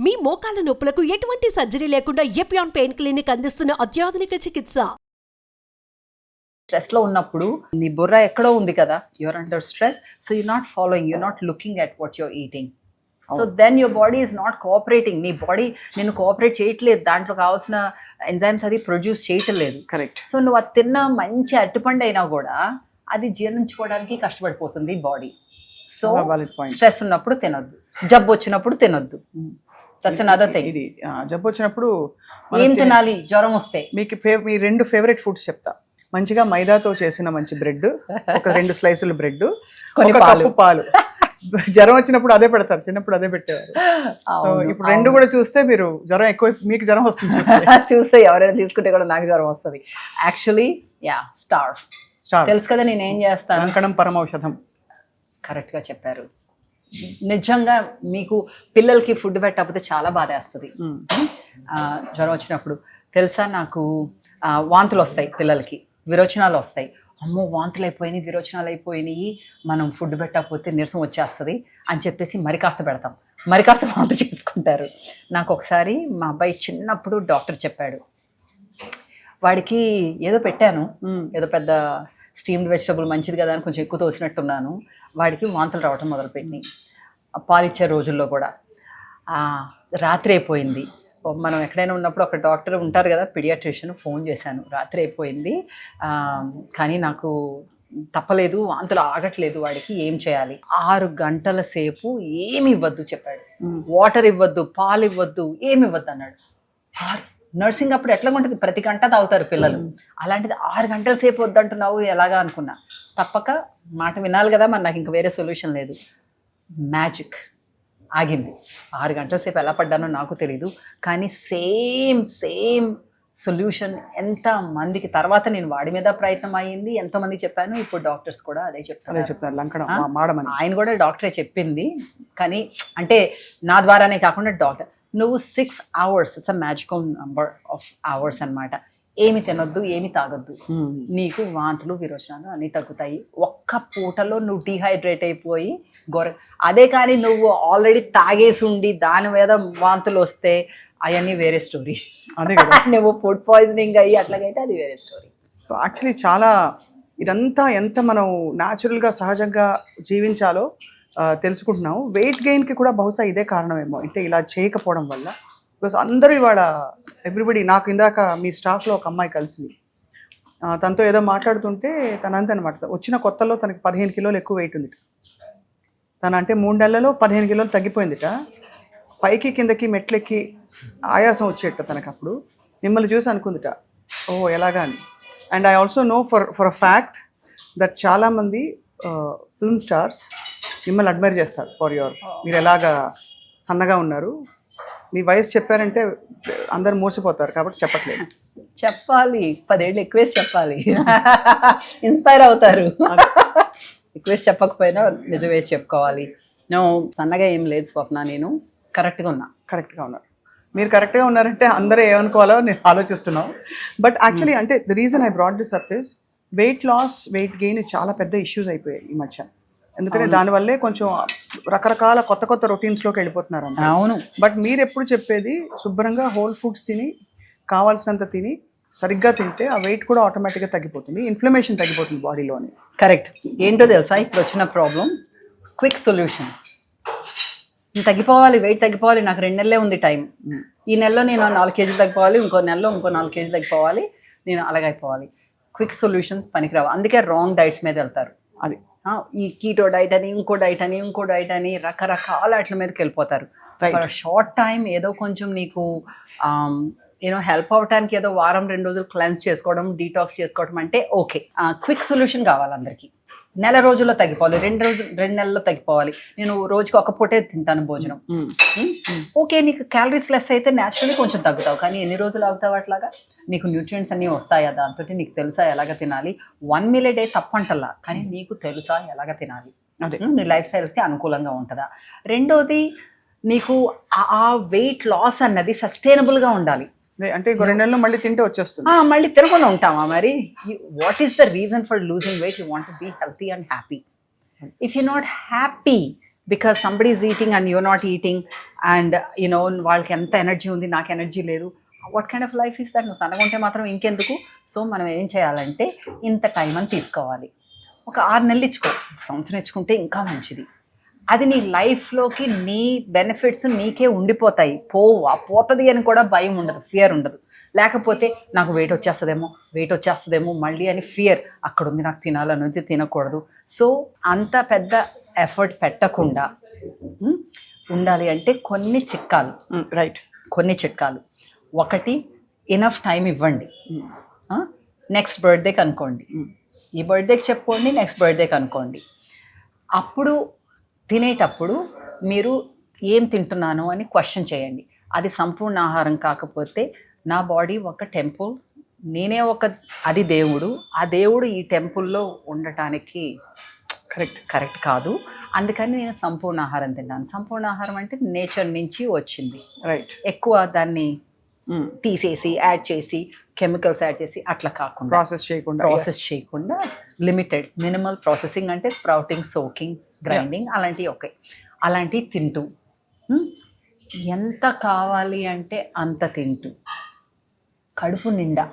మీ మోకాల నొప్పులకు ఎటువంటి సర్జరీ లేకుండా ఎపియాన్ పెయిన్ క్లినిక్ అందిస్తున్న అత్యాధునిక చికిత్స. స్ట్రెస్ లో ఉన్నప్పుడు నీ బుర్ర ఎక్కడో ఉంది కదా, you're under stress, so you not following, you're not looking at what you're eating. So then your body is not cooperating. నీ బాడీ నేను కోఆపరేట్ చేయట్లేదు, దాంట్లో కావాల్సిన ఎంజైమ్స్ అది ప్రొడ్యూస్ చేయట్లేదు. కరెక్ట్. సో నువ్వు అది తిన్న మంచి అరటిపండు అయినా కూడా అది జీర్ణించుకోవడానికి కష్టపడిపోతుంది బాడీ. సో స్ట్రెస్ ఉన్నప్పుడు తినొద్దు, జబ్బు వచ్చినప్పుడు తినొద్దు. That's another thing. ఇది జబ్బు వచ్చినప్పుడు ఏం తినాలి జ్వరం వస్తే? మీకు మీ 2 ఫేవరెట్ ఫుడ్స్ చెప్తా. మంచిగా మైదాతో చేసిన మంచి బ్రెడ్, ఒక 2 స్లైసులు బ్రెడ్, కొన్ని ఒక కప్పు పాలు. జ్వరం వచ్చినప్పుడు అదే పెడతారు, చిన్నప్పుడు అదే పెట్టేవారు. సో ఇప్పుడు 2 కూడా చూస్తే మీరు జ్వరం ఎక్కువ, మీకు జ్వరం వస్తుంది చూస్తే ఎవరైనా తీసుకుంటే కూడా నాకు జ్వరం వస్తుంది. యాక్చువల్లీ స్టార్ తెలుసు కదా నేను ఏం చేస్తాను. కంకణం పరమౌషధం. కరెక్ట్గా చెప్పారు. నిజంగా మీకు పిల్లలకి ఫుడ్ పెట్టకపోతే చాలా బాధ వేస్తుంది. జ్వరం వచ్చినప్పుడు తెలుసా, నాకు వాంతులు వస్తాయి, పిల్లలకి విరోచనాలు వస్తాయి. అమ్మో వాంతులు అయిపోయినాయి, విరోచనాలు అయిపోయినాయి, మనం ఫుడ్ పెట్టకపోతే నీరసం వచ్చేస్తుంది అని చెప్పేసి మరి కాస్త పెడతాం, మరి కాస్త వాంతు చేసుకుంటారు. నాకు ఒకసారి మా అబ్బాయి చిన్నప్పుడు డాక్టర్ చెప్పాడు, వాడికి ఏదో పెట్టాను, ఏదో పెద్ద స్టీమ్డ్ వెజిటబుల్ మంచిది కదా అని కొంచెం ఎక్కువ తోసినట్టున్నాను, వాడికి వాంతులు రావటం మొదలుపెట్టినాయి. పాలిచ్చే రోజుల్లో కూడా. రాత్రి అయిపోయింది, మనం ఎక్కడైనా ఉన్నప్పుడు ఒక డాక్టర్ ఉంటారు కదా, పీడియాట్రిషియన్, ఫోన్ చేశాను, రాత్రి అయిపోయింది కానీ నాకు తప్పలేదు, వాంతులు ఆగట్లేదు, వాడికి ఏం చేయాలి? 6 గంటల సేపు ఏమి ఇవ్వద్దు చెప్పాడు. వాటర్ ఇవ్వద్దు, పాలు ఇవ్వద్దు, ఏమి ఇవ్వద్దు అన్నాడు. నర్సింగ్ అప్పుడు ఎట్లా ఉంటుంది, ప్రతి గంట తాగుతారు పిల్లలు, అలాంటిది 6 గంటల సేపు వద్దంటున్నావు ఎలాగా అనుకున్నా. తప్పక మాట వినాలి కదా, మరి నాకు ఇంకా వేరే సొల్యూషన్ లేదు. మ్యాజిక్ ఆగింది. 6 గంటల సేపు ఎలా పడ్డానో నాకు తెలీదు, కానీ సేమ్ సొల్యూషన్ ఎంత మందికి. తర్వాత నేను వాడి మీద ప్రయత్నం అయ్యింది, ఎంతోమంది చెప్పాను, ఇప్పుడు డాక్టర్స్ కూడా అదే చెప్తారు. ఆయన కూడా డాక్టరే చెప్పింది, కానీ అంటే నా ద్వారానే కాకుండా డాక్టర్. నువ్వు 6 hours, it's a magical number of hours అన్నమాట. ఏమి తినొద్దు, ఏమి తాగొద్దు, నీకు వాంతులు విరోచనాలు అన్నీ తగ్గుతాయి. ఒక్క పూటలో నువ్వు డీహైడ్రేట్ అయిపోయి అదే కానీ నువ్వు ఆల్రెడీ తాగేసి ఉండి దాని మీద వాంతులు వస్తే అవన్నీ వేరే స్టోరీ. అదే కదా, నువ్వు ఫుడ్ పాయిజనింగ్ అయ్యి అట్లాగైతే అది వేరే స్టోరీ. సో యాక్చువల్లీ చాలా ఇదంతా ఎంత మనం న్యాచురల్గా సహజంగా జీవించాలో తెలుసుకుంటున్నాము. వెయిట్ గెయిన్కి కూడా బహుశా ఇదే కారణమేమో, అంటే ఇలా చేయకపోవడం వల్ల. బికాస్ అందరూ ఇవాళ ఎవ్రీబడి, నాకు ఇందాక మీ స్టాఫ్లో ఒక అమ్మాయి కలిసింది, తనతో ఏదో మాట్లాడుతుంటే తనంత అనమాట, వచ్చిన కొత్తలో తనకి 15 కిలోలు ఎక్కువ వెయిట్ ఉంది. తను అంటే 3 నెలలలో 15 కిలోలు తగ్గిపోయిందిట. పైకి కిందకి మెట్లెక్కి ఆయాసం వచ్చేట తనకు. అప్పుడు మిమ్మల్ని చూసి అనుకుందిట, ఓ ఎలాగా అని. And I also know for a fact that చాలామంది ఫిల్మ్ స్టార్స్ మిమ్మల్ని అడ్మైర్ చేస్తారు ఫర్ యువర్, మీరు ఎలాగా సన్నగా ఉన్నారు. మీ వయసు చెప్పారంటే అందరు మోసపోతారు, కాబట్టి చెప్పట్లేదు. చెప్పాలి, 10 ఏళ్ళు ఎక్కువేసి చెప్పాలి, ఇన్స్పైర్ అవుతారు. ఎక్కువేసి చెప్పకపోయినా నిజం వేసి చెప్పుకోవాలి. నేను సన్నగా ఏం లేదు స్వప్న, నేను కరెక్ట్గా ఉన్నారు. మీరు కరెక్ట్గా ఉన్నారంటే అందరూ ఏమనుకోవాలో నేను ఆలోచిస్తున్నాం. బట్ యాక్చువల్లీ అంటే the reason I brought this up is weight loss, weight gain చాలా పెద్ద ఇష్యూస్ అయిపోయాయి ఈ మధ్య. ఎందుకంటే దానివల్లే కొంచెం రకరకాల కొత్త రొటీన్స్లోకి వెళ్ళిపోతున్నారు. అవును. బట్ మీరు ఎప్పుడు చెప్పేది శుభ్రంగా హోల్ ఫుడ్స్ తిని, కావాల్సినంత తిని, సరిగ్గా తింటే ఆ వెయిట్ కూడా ఆటోమేటిక్గా తగ్గిపోతుంది, ఇన్ఫ్లమేషన్ తగ్గిపోతుంది బాడీలోని. కరెక్ట్. ఏంటో తెలుసా ఇప్పుడు వచ్చిన ప్రాబ్లం? Quick solutions. తగ్గిపోవాలి, వెయిట్ తగ్గిపోవాలి, నాకు 2 నెలలే ఉంది టైం. ఈ నెలలో నేను 4 కేజీలు తగ్గిపోవాలి, ఇంకో నెలలో ఇంకో 4 కేజీలు తగ్గిపోవాలి, నేను అలాగైపోవాలి. క్విక్ సొల్యూషన్స్ పనికిరావు, అందుకే రాంగ్ డైట్స్ మీద వెళ్తారు. అది ఈ కీటో డైట్ అని, ఇంకో డైట్ అని రకరకాల వాటి మీదకి వెళ్ళిపోతారు. ఫర్ షార్ట్ టైం ఏదో కొంచెం నీకు హెల్ప్ అవడానికి ఏదో వారం 2 రోజులు క్లెన్స్ చేసుకోవడం, డీటాక్స్ చేసుకోవడం అంటే ఓకే. క్విక్ సొల్యూషన్ కావాలి అందరికీ. నెల రోజుల్లో తగ్గిపోవాలి, 2 నెలల్లో తగ్గిపోవాలి. నేను రోజుకి ఒక పూటే తింటాను భోజనం, ఓకే. నీకు క్యాలరీస్ లెస్ అయితే న్యాచురల్లీ కొంచెం తగ్గుతావు, కానీ ఎన్ని రోజులు అవుతావు అట్లాగా? నీకు న్యూట్రియంట్స్ అన్నీ వస్తాయా దాంతో? నీకు తెలుసా ఎలాగ తినాలి? 1 meal a day తప్పంటల్లా, కానీ నీకు తెలుసా ఎలాగ తినాలి? అదే నీ లైఫ్ స్టైల్కి అనుకూలంగా ఉంటుందా? రెండోది, నీకు ఆ వెయిట్ లాస్ అన్నది సస్టైనబుల్గా ఉండాలి. అంటే 2 నెలల్లో మళ్ళీ తింటే వచ్చేస్తుంది. మళ్ళీ తినకుండా ఉంటామా మరి? What is the reason for losing weight? You want to be healthy and happy. If you not happy, because somebody is eating and you're not eating and you వాళ్ళకి ఎంత ఎనర్జీ ఉంది నాకు ఎనర్జీ లేదు. What kind of life is that? నువ్వు సన్నగా ఉంటే మాత్రం ఇంకెందుకు? సో మనం ఏం చేయాలంటే ఇంత టైం అని తీసుకోవాలి. ఒక 6 నెలలు ఇచ్చుకో, సంవత్సరం ఇచ్చుకుంటే ఇంకా మంచిది. అది నీ లైఫ్లోకి నీ బెనిఫిట్స్ నీకే ఉండిపోతాయి, పోతుంది అని కూడా భయం ఉండదు, ఫియర్ ఉండదు. లేకపోతే నాకు వెయిట్ వచ్చేస్తుందేమో మళ్ళీ అని ఫియర్ అక్కడ ఉంది, నాకు తినాలనేది తినకూడదు. సో అంత పెద్ద ఎఫర్ట్ పెట్టకుండా ఉండాలి అంటే కొన్ని చిట్కాలు. రైట్, కొన్ని చిట్కాలు. ఒకటి, ఇనఫ్ టైం ఇవ్వండి. నెక్స్ట్ బర్త్డేకి అనుకోండి, ఈ బర్త్డేకి చెప్పుకోండి, నెక్స్ట్ బర్త్డేకి అనుకోండి. అప్పుడు తినేటప్పుడు మీరు ఏం తింటున్నాను అని క్వశ్చన్ చేయండి. అది సంపూర్ణ ఆహారం కాకపోతే నా బాడీ ఒక టెంపుల్, నేనే అది దేవుడు, ఆ దేవుడు ఈ టెంపుల్లో ఉండటానికి కరెక్ట్ కాదు, అందుకని నేను సంపూర్ణ ఆహారం తిన్నాను. సంపూర్ణ ఆహారం అంటే నేచర్ నుంచి వచ్చింది. రైట్, ఎక్కువ దాన్ని తీసేసి యాడ్ చేసి కెమికల్స్ యాడ్ చేసి అట్లా కాకుండా ప్రాసెస్ చేయకుండా లిమిటెడ్ మినిమల్ ప్రాసెసింగ్ అంటే స్ప్రౌటింగ్, సోకింగ్, గ్రైండింగ్ అలాంటివి అలాంటివి తింటూ ఎంత కావాలి అంటే అంత తింటూ కడుపు నిండా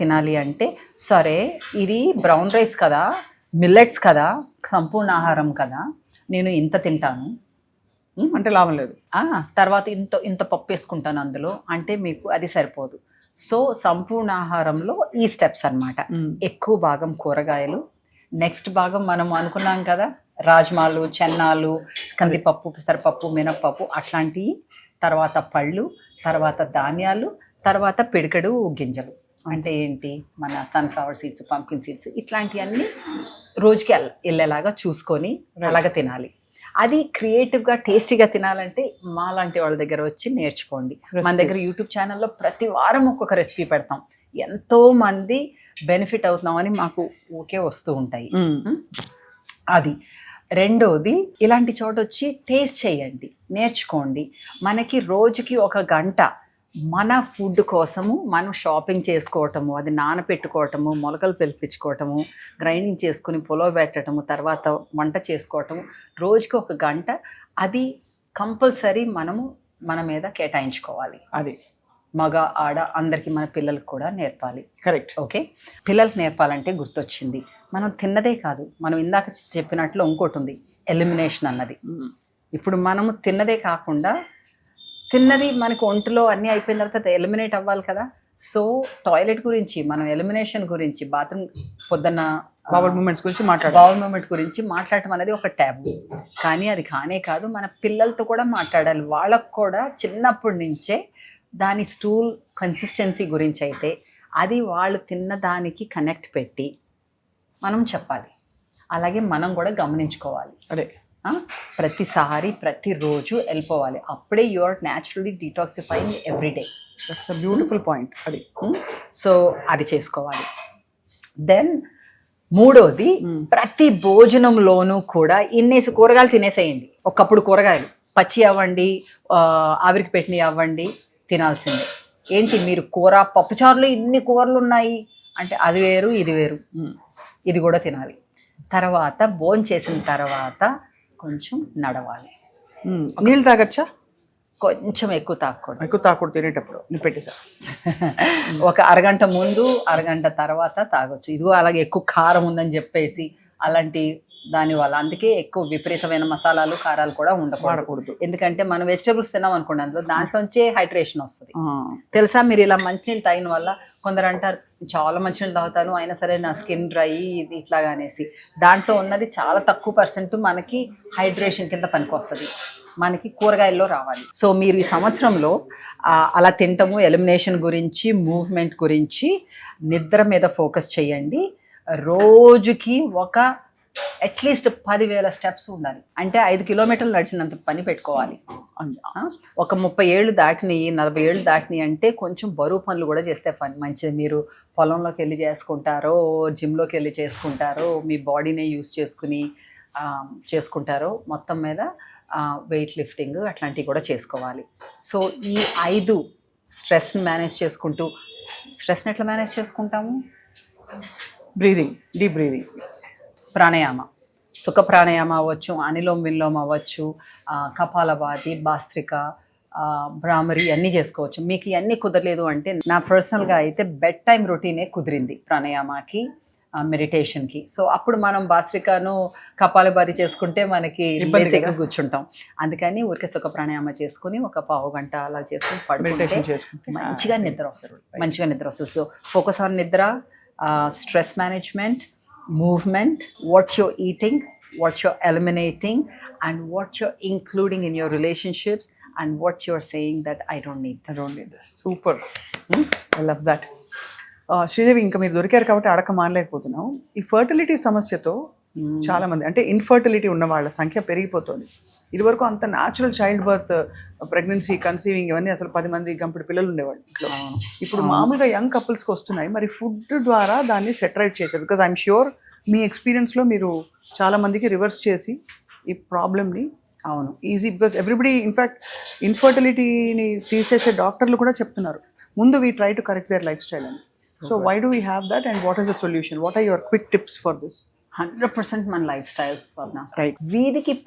తినాలి. అంటే సరే ఇది బ్రౌన్ రైస్ కదా, మిల్లెట్స్ కదా, సంపూర్ణ ఆహారం కదా, నేను ఇంత తింటాను అంటే లాభం లేదు. తర్వాత ఇంత పప్పు వేసుకుంటాను అందులో అంటే మీకు అది సరిపోదు. సో సంపూర్ణ ఆహారంలో ఈ స్టెప్స్ అన్నమాట. ఎక్కువ భాగం కూరగాయలు, నెక్స్ట్ భాగం మనం అనుకున్నాం కదా రాజ్మాలు, చెన్నాలు, కందిపప్పు, పెసరపప్పు, మినప్పప్పు అట్లాంటివి, తర్వాత పళ్ళు, తర్వాత ధాన్యాలు, తర్వాత పిడికెడు గింజలు. అంటే ఏంటి, మన సన్ఫ్లవర్ సీడ్స్, పంకిన్ సీడ్స్ ఇట్లాంటివన్నీ రోజుకి వెళ్ళేలాగా చూసుకొని అలాగ తినాలి. అది క్రియేటివ్గా టేస్టీగా తినాలంటే మాలాంటి వాళ్ళ దగ్గర వచ్చి నేర్చుకోండి. మన దగ్గర యూట్యూబ్ ఛానల్లో ప్రతి వారం ఒక్కొక్క రెసిపీ పెడతాం, ఎంతో మంది బెనిఫిట్ అవుతున్నామని మాకు ఓకే వస్తూ ఉంటాయి. అది రెండోది, ఇలాంటి చోట వచ్చి టేస్ట్ చేయండి, నేర్చుకోండి. మనకి రోజుకి 1 గంట మన ఫుడ్ కోసము మనం షాపింగ్ చేసుకోవటము, అది నానపెట్టుకోవటము, మొలకలు పిలిపించుకోవటము, గ్రైండింగ్ చేసుకుని పొలో పెట్టడము, తర్వాత వంట చేసుకోవటము, రోజుకి 1 గంట అది కంపల్సరీ మనము మన మీద కేటాయించుకోవాలి. అది మగ ఆడ అందరికీ, మన పిల్లలకు కూడా నేర్పాలి. Correct, okay. పిల్లలకు నేర్పాలంటే గుర్తొచ్చింది, మనం తిన్నదే కాదు, మనం ఇందాక చెప్పినట్లు ఇంకోటి ఉంది, ఎలిమినేషన్ అన్నది. ఇప్పుడు మనము తిన్నదే కాకుండా తిన్నది మనకు ఒంటిలో అన్నీ అయిపోయిన తర్వాత ఎలిమినేట్ అవ్వాలి కదా. సో టాయిలెట్ గురించి, మనం ఎలిమినేషన్ గురించి, బాత్రూమ్ పొద్దున్న బౌల్ మూమెంట్ గురించి మాట్లాడటం అనేది ఒక ట్యాబు. కానీ అది కానే కాదు, మన పిల్లలతో కూడా మాట్లాడాలి. వాళ్ళకు కూడా చిన్నప్పటి నుంచే దాని స్టూల్ కన్సిస్టెన్సీ గురించి అయితే అది వాళ్ళు తిన్న దానికి కనెక్ట్ పెట్టి మనం చెప్పాలి. అలాగే మనం కూడా గమనించుకోవాలి. అదే ప్రతిసారి ప్రతిరోజు వెళ్ళిపోవాలి. అప్పుడే you are naturally detoxifying everyday. That's a beautiful point. అది సో అది చేసుకోవాలి. దెన్ మూడోది, ప్రతి భోజనంలోనూ కూడా ఇన్నేసి కూరగాయలు తినేసేయండి. ఒకప్పుడు కూరగాయలు పచ్చి అవ్వండి, ఆవిరికి పెట్టినవి అవ్వండి, తినాల్సిందే. ఏంటి మీరు కూర పప్పుచారులో ఇన్ని కూరలు ఉన్నాయి అంటే అది వేరు ఇది వేరు, ఇది కూడా తినాలి. తర్వాత భోంచేసిన తర్వాత కొంచెం నడవాలి. నీళ్ళు తాగచ్చా? కొంచెం ఎక్కువ తాగకూడదు తినేటప్పుడు. నేను పెట్టేసా ఒక అరగంట ముందు, అరగంట తర్వాత తాగొచ్చు. ఇదిగో అలాగే ఎక్కువ కారం ఉందని చెప్పేసి అలాంటి దానివల్ల, అందుకే ఎక్కువ విపరీతమైన మసాలాలు, కారాలు కూడా ఉండకూడదు. ఎందుకంటే మనం వెజిటేబుల్స్ తిన్నాం అనుకోండి, దాంట్లోంచే హైడ్రేషన్ వస్తుంది. తెలుసా, మీరు ఇలా మంచినీళ్ళు తాగిన వల్ల కొందరు అంటారు చాలా మంచినీళ్ళు తాగుతాను అయినా సరే నా స్కిన్ డ్రై ఇట్లాగా అనేసి. దాంట్లో ఉన్నది చాలా తక్కువ % మనకి హైడ్రేషన్ కింద పనికొస్తుంది, మనకి కూరగాయల్లో రావాలి. సో మీరు ఈ సంవత్సరంలో అలా తింటము, ఎలిమినేషన్ గురించి, మూవ్మెంట్ గురించి, నిద్ర మీద ఫోకస్ చేయండి. రోజుకి అట్లీస్ట్ 10,000 స్టెప్స్ ఉండాలి. అంటే 5 కిలోమీటర్లు నడిచినంత పని పెట్టుకోవాలి. ఒక 30 ఏళ్ళు దాటినాయి, 40 ఏళ్ళు దాటినాయి అంటే కొంచెం బరువు పనులు కూడా చేస్తే మంచిది. మీరు పొలంలోకి వెళ్ళి చేసుకుంటారో, జిమ్లోకి వెళ్ళి చేసుకుంటారో, మీ బాడీనే యూజ్ చేసుకుంటారో, మొత్తం మీద వెయిట్ లిఫ్టింగ్ అట్లాంటివి కూడా చేసుకోవాలి. సో ఈ 5 స్ట్రెస్ని మేనేజ్ చేసుకుంటూ, స్ట్రెస్ని ఎట్లా మేనేజ్ చేసుకుంటాము? బ్రీదింగ్, డీప్ బ్రీదింగ్, ప్రాణాయామ, సుఖ ప్రాణాయామ అవ్వచ్చు, అనిలోమ్ విలోమ్ అవ్వచ్చు, కపాలభాతి, భాస్త్రిక, భ్రామరి అన్నీ చేసుకోవచ్చు. మీకు ఇవన్నీ కుదరలేదు అంటే నా పర్సనల్గా అయితే బెడ్ టైం రొటీనే కుదిరింది ప్రాణాయామకి, మెడిటేషన్కి. సో అప్పుడు మనం భాస్త్రికను కపాలభాతి చేసుకుంటే మనకి బేసిక్గా కూర్చుంటాం. అందుకని ఊరికే సుఖ ప్రాణాయామ చేసుకుని ఒక పావు గంట అలా చేసుకుని పడుకుంటే మంచిగా నిద్ర వస్తుంది. సో ఫోకస్ ఆన్ నిద్ర, stress management, movement, what your eating, what your eliminating, and what your including in your relationships, and what you're saying that I don't need this. Super. I love that. Sridevi, ఇంకా మీరు దొరికారు కాబట్టి అడక మానలేకపోతున్నాం. ఈ fertility సమస్యతో చాలా మంది అంటే ఇన్ఫర్టిలిటీ ఉన్న వాళ్ళ సంఖ్య పెరిగిపోతుంది. ఇదివరకు అంత natural child birth, pregnancy, conceiving ఇవన్నీ అసలు 10 మంది గంపెడు పిల్లలు ఉండేవాళ్ళు ఇంట్లో. ఇప్పుడు మామూలుగా యంగ్ కపుల్స్కి వస్తున్నాయి. మరి ఫుడ్ ద్వారా దాన్ని సెటరైట్ చేశారు. బికాజ్ ఐఎమ్ ష్యూర్ మీ ఎక్స్పీరియన్స్లో మీరు చాలా మందికి రివర్స్ చేసి ఈ ప్రాబ్లమ్ని అవును ఈజీ, బికాస్ ఎవ్రీబడి ఇన్ఫ్యాక్ట్ ఇన్ఫర్టిలిటీని తీసేసే డాక్టర్లు కూడా చెప్తున్నారు ముందు we try to correct their lifestyle అని. So why do we have that and what is the solution? What are your quick tips for this? 100% మన లైఫ్ స్టైల్స్ వల్ల. Right.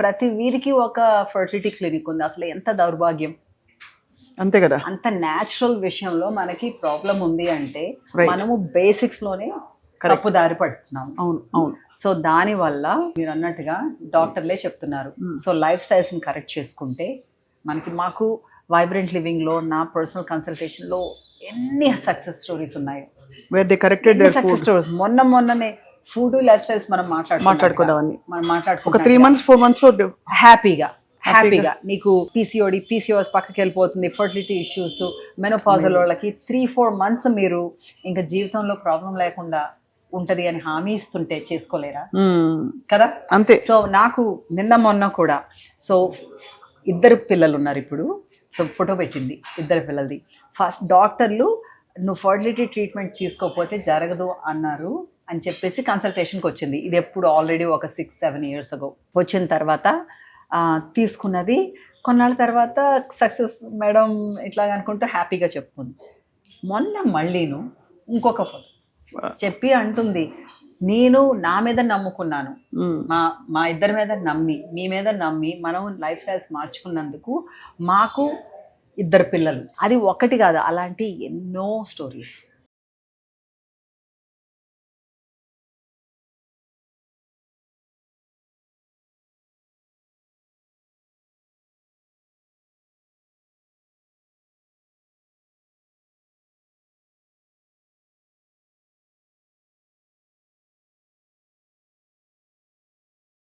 ప్రతి వీరికి ఒక ఫర్టిలిటీ క్లినిక్ ఉంది. అసలు ఎంత దౌర్భాగ్యం. అంతే కదా. అంత న్యాచురల్ విషయంలో మనకి ప్రాబ్లం ఉంది అంటే మనము బేసిక్స్ లోనే తప్పు దారి పడుతున్నాం. అవును. సో దానివల్ల మీరు అన్నట్టుగా డాక్టర్లే చెప్తున్నారు. సో లైఫ్ స్టైల్స్ ని కరెక్ట్ చేసుకుంటే మాకు వైబ్రెంట్ లివింగ్ లో నా పర్సనల్ కన్సల్టేషన్ లో ఎన్ని సక్సెస్ స్టోరీస్ ఉన్నాయి. Where they corrected their success stories. మొన్ననే ఫుడ్ లైఫ్ స్టైల్స్ మనం మాట్లాడుకోవడం ఒక 3 months 4 months హ్యాపీగా నీకు పీసీఓఎస్ పక్కకి వెళ్ళిపోతుంది. ఫర్టిలిటీ ఇష్యూస్, మెనోపాజల్ వాళ్ళకి 3-4 months మీరు ఇంకా జీవితంలో ప్రాబ్లం లేకుండా ఉంటది అని హామీ ఇస్తుంటే చేసుకోలేరా కదా? అంతే. సో నాకు మొన్న కూడా సో 2 పిల్లలు ఉన్నారు ఇప్పుడు. సో ఫోటో పెట్టింది 2 పిల్లలది. ఫస్ట్ డాక్టర్లు నువ్వు ఫర్టిలిటీ ట్రీట్మెంట్ తీసుకోకపోతే జరగదు అన్నారు అని చెప్పేసి కన్సల్టేషన్కి వచ్చింది. ఇది ఎప్పుడు ఆల్రెడీ ఒక 6-7 years ago వచ్చిన తర్వాత తీసుకున్నది. కొన్నాళ్ళ తర్వాత సక్సెస్ మేడం ఇట్లా అనుకుంటూ హ్యాపీగా చెప్పుకుంది. మొన్న మళ్ళీను ఇంకొక ఫోటో చెప్పి అంటుంది, నేను నా మీద నమ్ముకున్నాను, మా ఇద్దరి మీద నమ్మి, మీ మీద నమ్మి మనం లైఫ్ స్టైల్స్ మార్చుకున్నందుకు మాకు 2 పిల్లలు. అది ఒక్కటి కాదు, అలాంటి ఎన్నో స్టోరీస్.